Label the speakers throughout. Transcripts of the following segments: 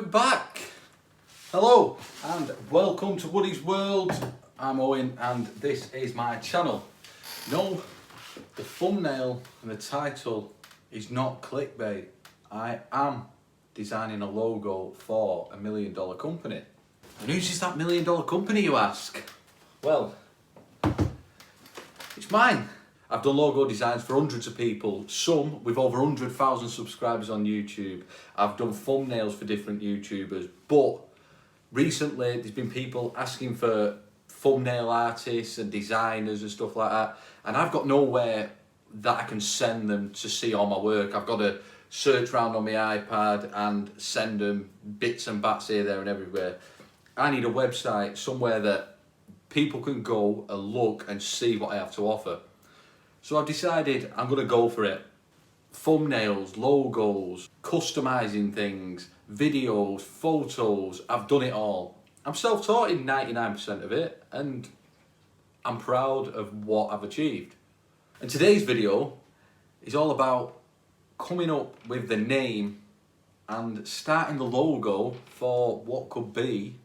Speaker 1: back. Hello and welcome to Woody's World. I'm Owen and this is my channel. No, the thumbnail and the title is not clickbait. I am designing a logo for $1 million company. And who's this that $1 million company, you ask? Well, it's mine. I've done logo designs for hundreds of people, some with over 100,000 subscribers on YouTube. I've done thumbnails for different YouTubers, but recently there's been people asking for thumbnail artists and designers and stuff like that, and I've got nowhere that I can send them to see all my work. I've got to search around on my iPad and send them bits and bats here, there and everywhere. I need a website, somewhere that people can go and look and see what I have to offer. So I've decided I'm going to go for it. Thumbnails, logos, customizing things, videos, photos, I've done it all. I'm self-taught in 99% of it and I'm proud of what I've achieved. And today's video is all about coming up with the name and starting the logo for what could be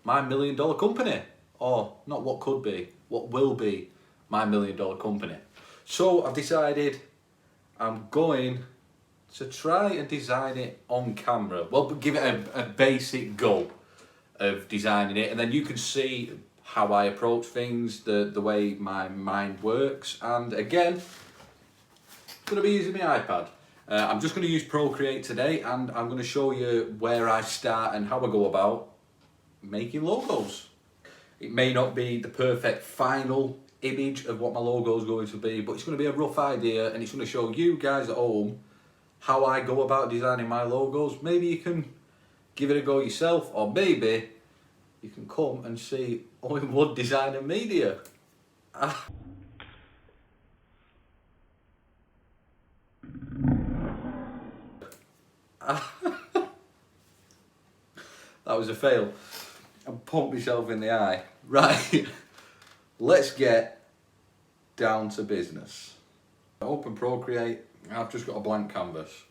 Speaker 1: my $1 million company. Or not what could be, what will be my $1 million company. So I've decided I'm going to try and design it on camera. Well, give it a basic go of designing it, and then you can see how I approach things, the way my mind works. And again, I'm going to be using my iPad. I'm just going to use Procreate today, and I'm going to show you where I start and how I go about making logos. It may not be the perfect final image of what my logo is going to be, but it's going to be a rough idea, and it's going to show you guys at home how I go about designing my logos. Maybe you can give it a go yourself, or maybe you can come and see Owen Wood Design and Media. That was a fail. I pumped myself in the eye. Right, let's get down to business. I open Procreate, I've just got a blank canvas.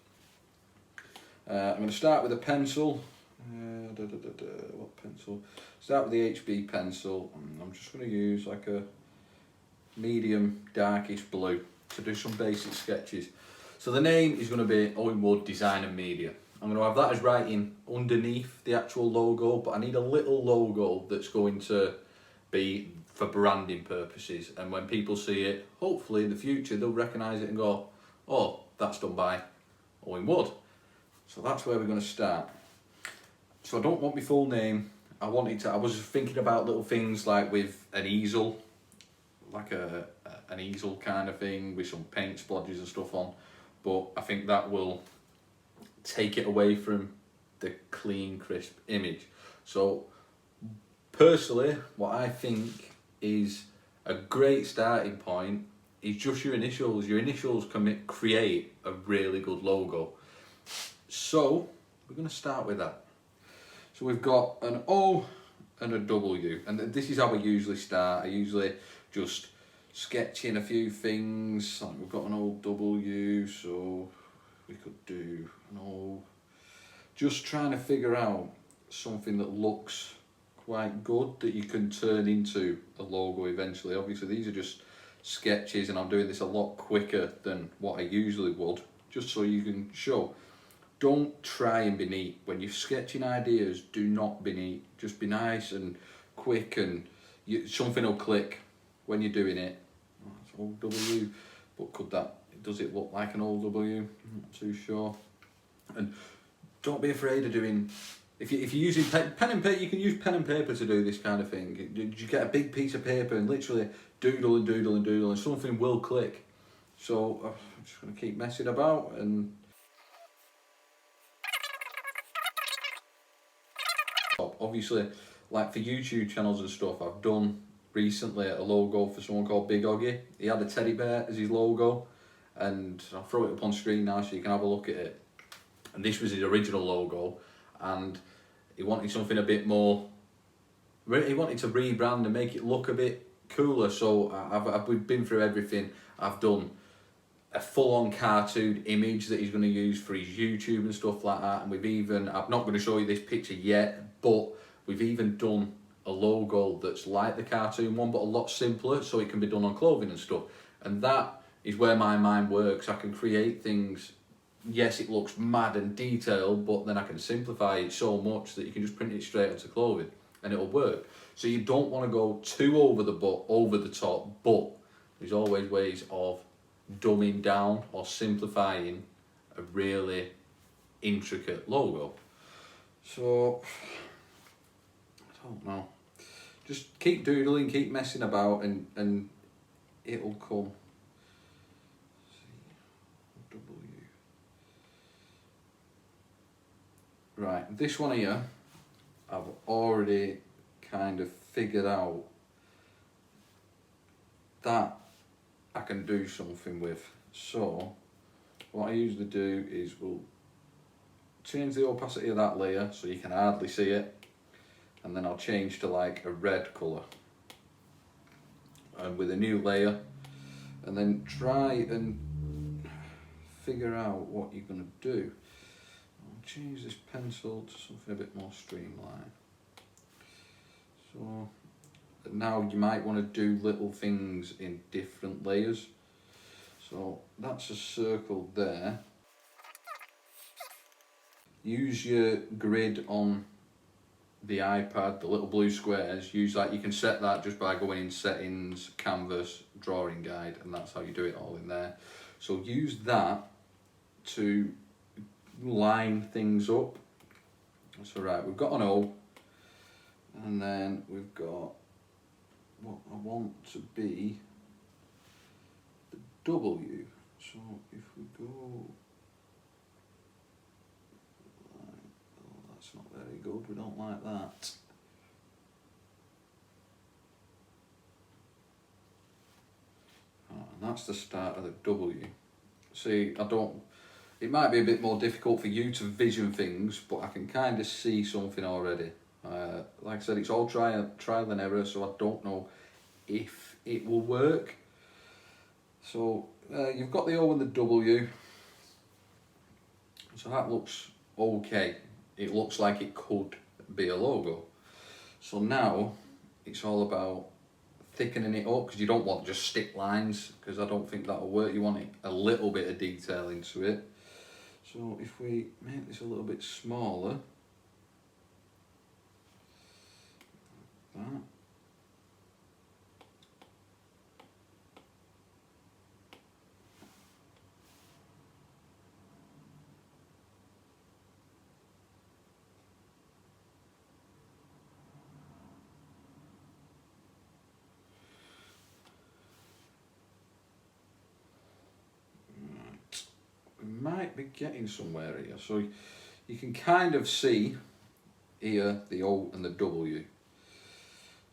Speaker 1: I'm going to start with a pencil. What pencil? Start with the HB pencil. I'm just going to use like a medium darkish blue to do some basic sketches. So the name is going to be Owen Wood Design and Media. I'm going to have that as writing underneath the actual logo, but I need a little logo that's going to be for branding purposes, and when people see it, hopefully in the future they'll recognise it and go, oh, that's done by Owen Wood. So that's where we're going to start. So I don't want my full name. I was thinking about little things like with an easel, like an easel kind of thing with some paint splodges and stuff on, but I think that will take it away from the clean, crisp image. So personally, what I think is a great starting point is just your initials. Your initials can create a really good logo. So we're going to start with that. So we've got an O and a W, and this is how I usually start. I usually just sketch in a few things. Like we've got an old W, so we could do an O. Just trying to figure out something that looks quite good that you can turn into a logo eventually. Obviously these are just sketches and I'm doing this a lot quicker than what I usually would, just so you can show. Don't try and be neat. When you're sketching ideas, do not be neat. Just be nice and quick, and something will click when you're doing it. Oh, that's old W, but does it look like an old W? I'm not too sure. And don't be afraid of doing, if you're using pen and paper, you can use pen and paper to do this kind of thing. You get a big piece of paper and literally doodle and doodle and doodle, and something will click. So I'm just going to keep messing about. And obviously, like for YouTube channels and stuff, I've done recently a logo for someone called Big Oggy. He had a teddy bear as his logo, and I'll throw it up on screen now so you can have a look at it. And this was his original logo, and he wanted something a bit more, he wanted to rebrand and make it look a bit cooler. So we've been through everything. I've done a full-on cartoon image that he's going to use for his YouTube and stuff like that. And we've even, I'm not going to show you this picture yet, but we've even done a logo that's like the cartoon one, but a lot simpler, so it can be done on clothing and stuff. And that is where my mind works. I can create things, yes, it looks mad and detailed, but then I can simplify it so much that you can just print it straight onto clothing and it'll work. So you don't want to go too over the top, but there's always ways of dumbing down or simplifying a really intricate logo. So I don't know, just keep doodling, keep messing about, and it'll come. Right, this one here I've already kind of figured out that I can do something with. So what I usually do is we'll change the opacity of that layer so you can hardly see it, and then I'll change to like a red colour, and with a new layer, and then try and figure out what you're going to do. I'll change this pencil to something a bit more streamlined. So now you might want to do little things in different layers. So that's a circle there. Use your grid on the iPad, the little blue squares. Use that, you can set that just by going in settings, canvas, drawing guide, and that's how you do it all in there. So use that to line things up. So right, we've got an O, and then we've got what I want to be the W. So if we go, oh, that's not very good, we don't like that. And that's the start of the W. See, it might be a bit more difficult for you to vision things, but I can kind of see something already. Like I said, it's all trial and error, so I don't know if it will work. So you've got the O and the W, so that looks okay. It looks like it could be a logo. So now it's all about thickening it up, because you don't want just stick lines, because I don't think that'll work. You want a little bit of detail into it. So if we make this a little bit smaller, that. Might be getting somewhere here. So you can kind of see here the O and the W.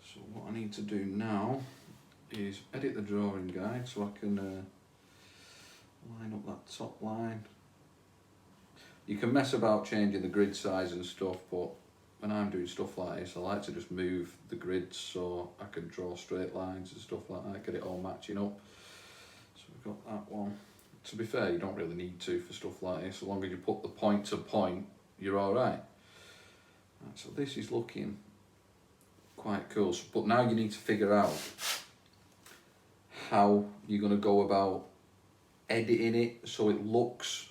Speaker 1: So what I need to do now is edit the drawing guide so I can line up that top line. You can mess about changing the grid size and stuff, but when I'm doing stuff like this, I like to just move the grids so I can draw straight lines and stuff like that, get it all matching up. So we've got that one. To be fair, you don't really need to for stuff like this. So long as you put the point to point, you're all right. So this is looking quite cool. But now you need to figure out how you're going to go about editing it so it looks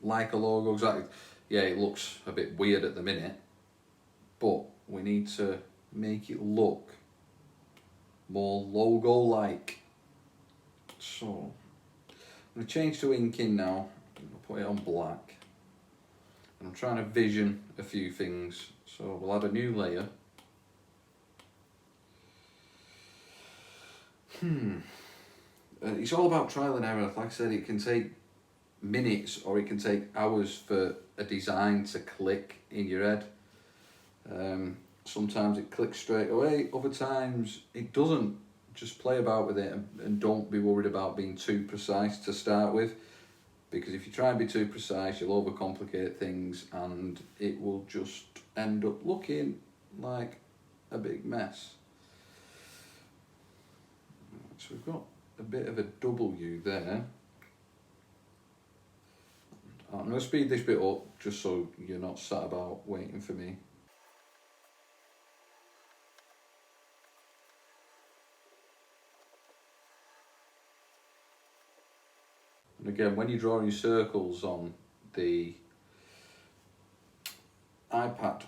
Speaker 1: like a logo. Exactly. Yeah, it looks a bit weird at the minute, but we need to make it look more logo-like. So I'm going to change to inking now. I'm going to put it on black. And I'm trying to vision a few things. So we'll add a new layer. It's all about trial and error. Like I said, it can take minutes or it can take hours for a design to click in your head. Sometimes it clicks straight away, other times it doesn't. Just play about with it and don't be worried about being too precise to start with, because if you try and be too precise, you'll overcomplicate things and it will just end up looking like a big mess. So we've got a bit of a W there. I'm going to speed this bit up just so you're not sat about waiting for me. And again, when you're drawing circles on the iPad,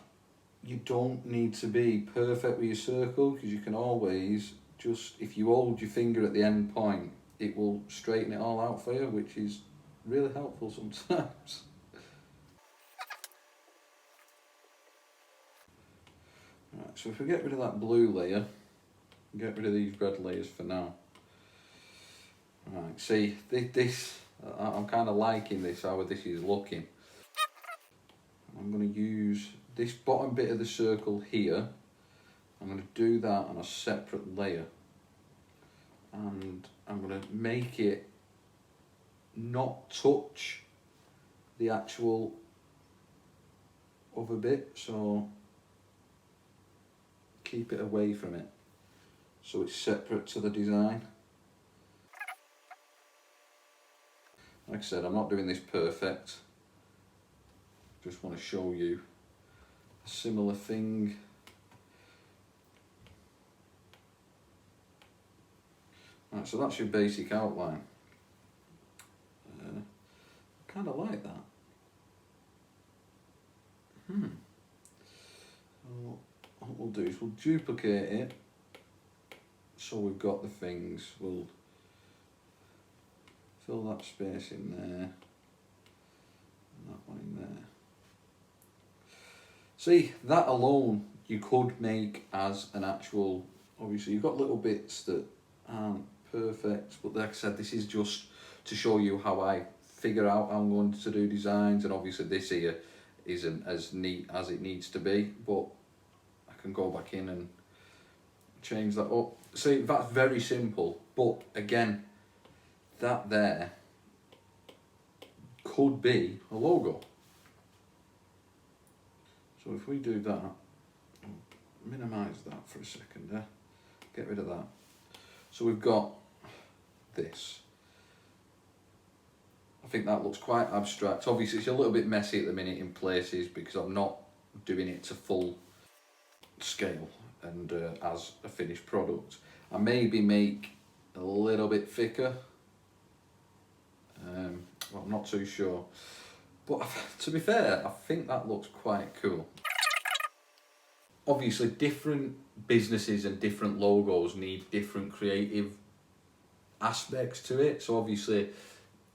Speaker 1: you don't need to be perfect with your circle, because you can always just, if you hold your finger at the end point, it will straighten it all out for you, which is really helpful sometimes. Right, so if we get rid of that blue layer, get rid of these red layers for now. Right, see, this I'm kind of liking this, how this is looking. I'm going to use this bottom bit of the circle here. I'm going to do that on a separate layer. And I'm going to make it not touch the actual other bit, so keep it away from it so it's separate to the design. Like I said, I'm not doing this perfect, just want to show you a similar thing. Right, so that's your basic outline. Kind of like that. So what we'll do is we'll duplicate it so we've got the things. We'll fill that space in there and that one in there. See, that alone you could make as an actual, obviously you've got little bits that aren't perfect, but like I said, this is just to show you how I figure out how I'm going to do designs, and obviously this here isn't as neat as it needs to be, but I can go back in and change that up. See, that's very simple, but again, that there could be a logo. So if we do that, minimise that for a second there, get rid of that. So we've got this. I think that looks quite abstract. Obviously it's a little bit messy at the minute in places because I'm not doing it to full scale and as a finished product. I maybe make a little bit thicker. Well, I'm not too sure. But to be fair, I think that looks quite cool. Obviously different businesses and different logos need different creative aspects to it. So obviously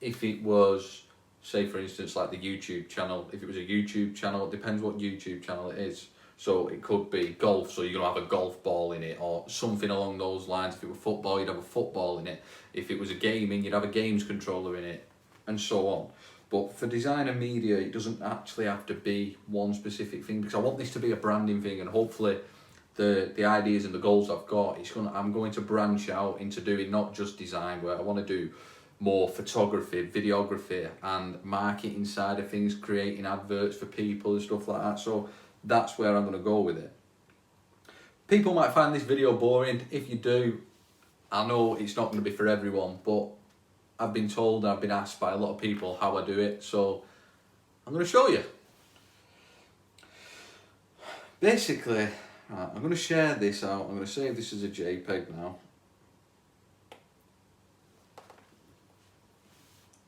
Speaker 1: if it was, say for instance like the YouTube channel, if it was a YouTube channel, it depends what YouTube channel it is. So it could be golf, so you're going to have a golf ball in it, or something along those lines. If it were football, you'd have a football in it. If it was a gaming, you'd have a games controller in it, and so on. But for design and media, it doesn't actually have to be one specific thing, because I want this to be a branding thing, and hopefully the ideas and the goals I've got, I'm going to branch out into doing not just design, where I want to do more photography, videography and marketing side of things, creating adverts for people and stuff like that. So that's where I'm going to go with it. People might find this video boring. If you do, I know it's not going to be for everyone, but I've been told, I've been asked by a lot of people how I do it, so I'm going to show you. Basically, right, I'm going to share this out. I'm going to save this as a JPEG now.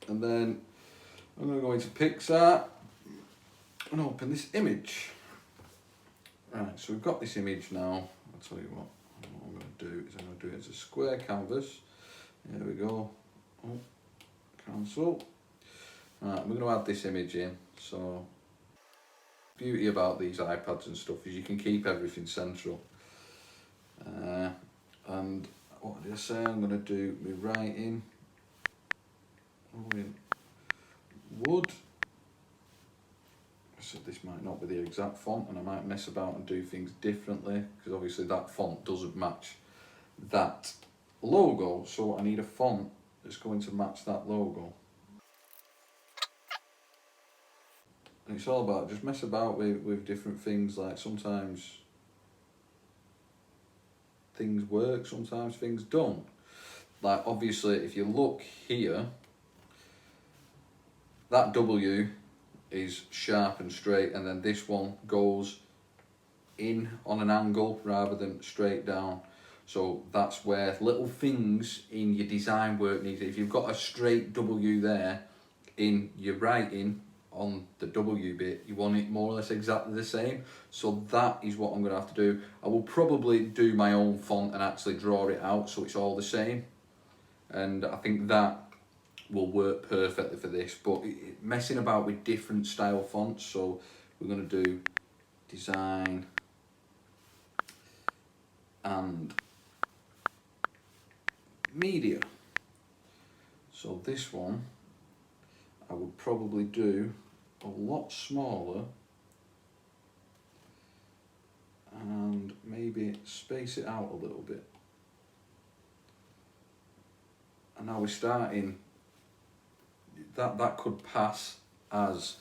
Speaker 1: And then I'm going to go into PicsArt and open this image. Right, so we've got this image now. I'll tell you what I'm going to do is I'm going to do it as a square canvas. There we go. Oh, cancel. Right, we're going to add this image in. So, beauty about these iPads and stuff is you can keep everything central. And what did I say? I'm going to do my writing. Oh, in wood. So this might not be the exact font, and I might mess about and do things differently, because obviously that font doesn't match that logo, so I need a font that's going to match that logo. And it's all about just mess about with different things. Like sometimes things work, sometimes things don't. Like obviously if you look here, that W is sharp and straight, and then this one goes in on an angle rather than straight down. So that's where little things in your design work need. If you've got a straight W there in your writing on the W bit, you want it more or less exactly the same. So that is what I'm going to have to do. I will probably do my own font and actually draw it out so it's all the same, and I think that will work perfectly for this. But messing about with different style fonts, so we're going to do design and media. So this one I would probably do a lot smaller and maybe space it out a little bit. And now we're starting, that could pass as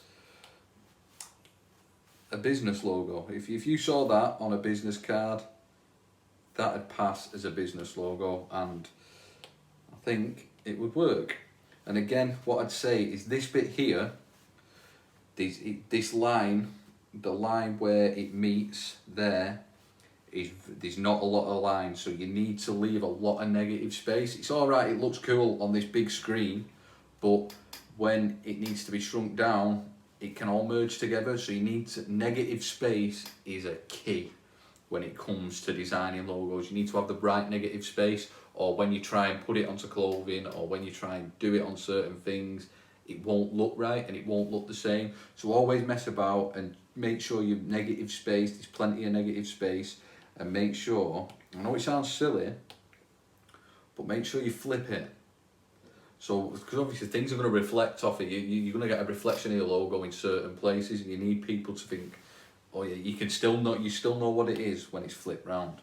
Speaker 1: a business logo. If you saw that on a business card, that'd pass as a business logo, and I think it would work. And again, what I'd say is this bit here, this line, the line where it meets there's not a lot of lines, so you need to leave a lot of negative space. It's alright, it looks cool on this big screen, but when it needs to be shrunk down, it can all merge together, so you need to, negative space is a key when it comes to designing logos. You need to have the right negative space, or when you try and put it onto clothing, or when you try and do it on certain things, it won't look right and it won't look the same. So always mess about and make sure your negative space, there's plenty of negative space, and make sure, I know it sounds silly, but make sure you flip it. So, because obviously things are going to reflect off it, you're going to get a reflection of your logo in certain places, and you need people to think, oh yeah, you still know what it is when it's flipped round.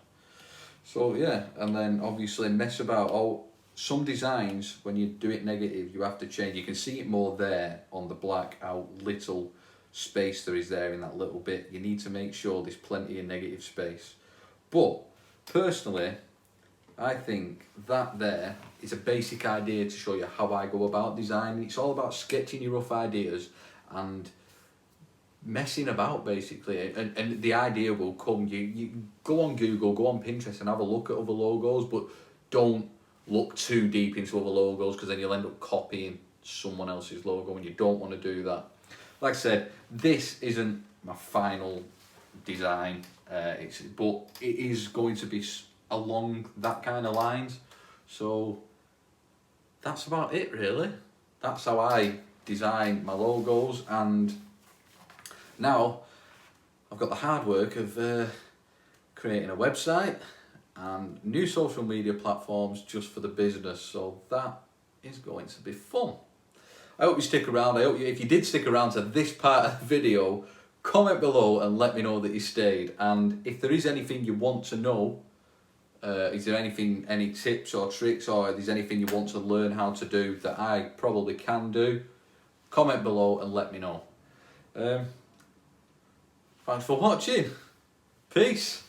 Speaker 1: So yeah, and then obviously mess about. Oh, some designs, when you do it negative, you have to change. You can see it more there on the black, how little space there is there in that little bit. You need to make sure there's plenty of negative space. But personally, I think that there is a basic idea to show you how I go about designing. It's all about sketching your rough ideas and messing about basically, and the idea will come. You go on Google, go on Pinterest and have a look at other logos, but don't look too deep into other logos, because then you'll end up copying someone else's logo, and you don't want to do that. Like I said, this isn't my final design, but it is going to be along that kind of lines. So that's about it really. That's how I design my logos, and now I've got the hard work of creating a website and new social media platforms just for the business. So that is going to be fun. I hope you stick around. I hope if you did stick around to this part of the video, comment below and let me know that you stayed. And if there is anything you want to know, is there any tips or tricks, or is there anything you want to learn how to do that I probably can do, comment below and let me know. Thanks for watching. Peace.